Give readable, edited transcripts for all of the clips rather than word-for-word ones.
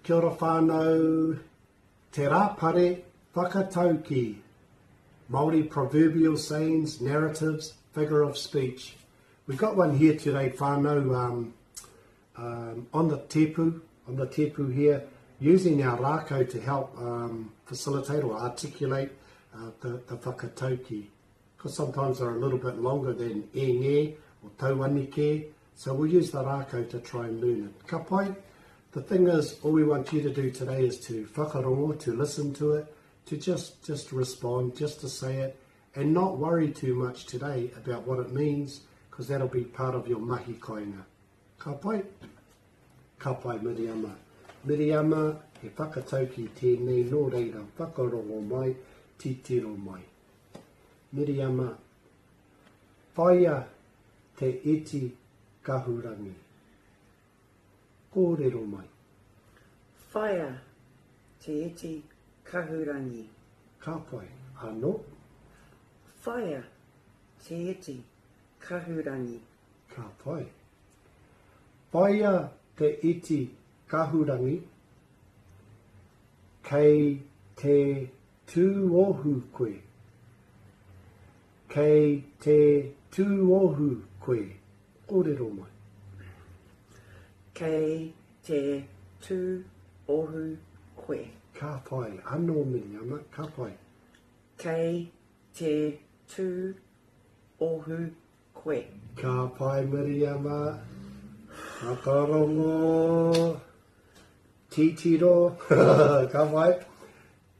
Kia ora whānau, te rāpare Whakataukii, Māori proverbial sayings, narratives, figure of speech. We've got one here today, whānau, on the tipu here, using our rākau to help facilitate or articulate the Whakataukii. Because sometimes they're a little bit longer than e or tauanike, so we'll use the rākau to try and learn it. Ka pai, the thing is, all we want you to do today is to whakarongo, to listen to it, to just respond, just to say it, and not worry too much today about what it means, because that'll be part of your mahi koinga. Ka pai? Ka pai, Miriama. Miriama, he whakatauki tēnei nō reira, whakarongo mai, titiro mai. Miriama, whaia te iti kahurangi. Kōrero mai. Whaia te iti kahurangi. Ka pai, anō. Whaia te iti kahurangi. Ka pai. Whaia te iti kahurangi. Kei te tuohu koe. Kei te tuohu koe. Kōrero mai. Kei te tuohu koe. Ka pai, anō Miriama, ka pai. Kei te tuohu koe. Ka pai, Miriama. Whakarongo. Titiro. Ka pai.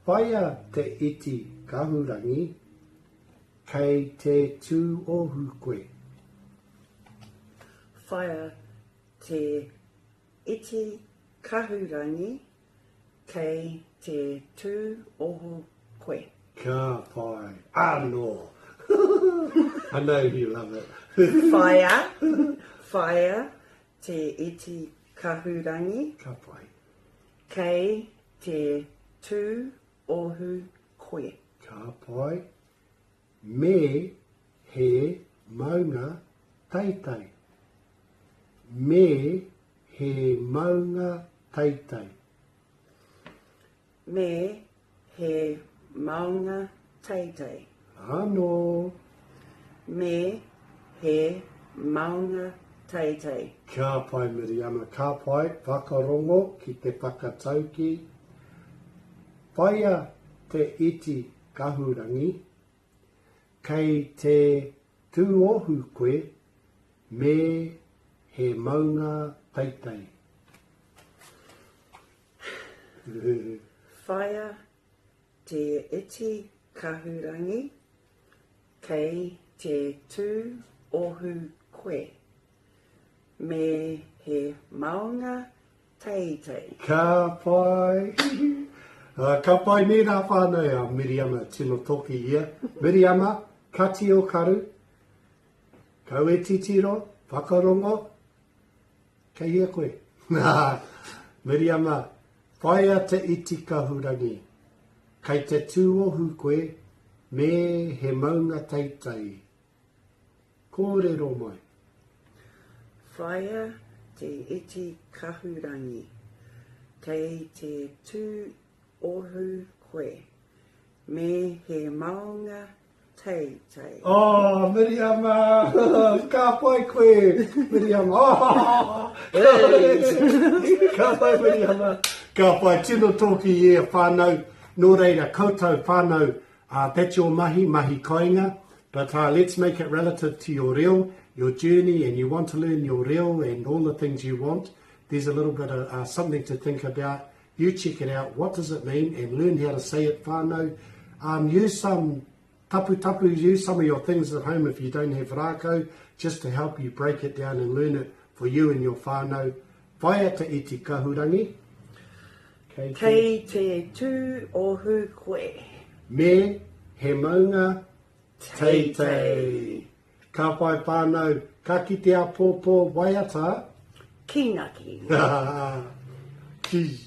Whaia te iti kahurangi. Kei te tuohu koe. Whaia te iti kahurangi. Kei te tuohu koe. Ka pai. Anō. I know you love it. Whaia te iti kahurangi. Ka pai. Kei te tuohu koe. Ka pai. Me he maunga teitei. Me he maunga teitei. Me he maunga teitei. Anō. Me he maunga teitei. Ka pai, Miriama, ka pai, whakarongo ki te whakatauki. Whaia te iti kahurangi. Kei te tuohu koe, me he maunga teitei. Whaia te iti kahurangi. Kei te tuohu koe. Me he maunga teitei. Ka pai. Ka pai ni rā whānau a Miriama tino toki ia. Miriama, kati o karu. Kau e titiro, whakarongo. Kei ia koe. Miriama, whaia te iti kahurangi. Kei te tuohu koe, me he maunga teitei. Kōrero mai. Whaia te iti kahurangi. Kei te tuohu koe. Me he maunga teitei. Oh, Miriama! Ka pai koe! Miriama! Oh! Ka pai, Miriama! Ka pai, tino toki ia whānau. Nō reira, koutou whānau. That's your mahi koinga. But let's make it relative to your reo, your journey, and you want to learn your reo and all the things you want. There's a little bit of something to think about. You check it out. What does it mean? And learn how to say it whānau. Use some tapu, use some of your things at home if you don't have rākau, just to help you break it down and learn it for you and your whānau. Whaia te iti kahurangi. Kei te tuohu koe. Me he maunga teitei. Ka pai whānau, ka kite a pōpō Waiata Kīnaki. Ki.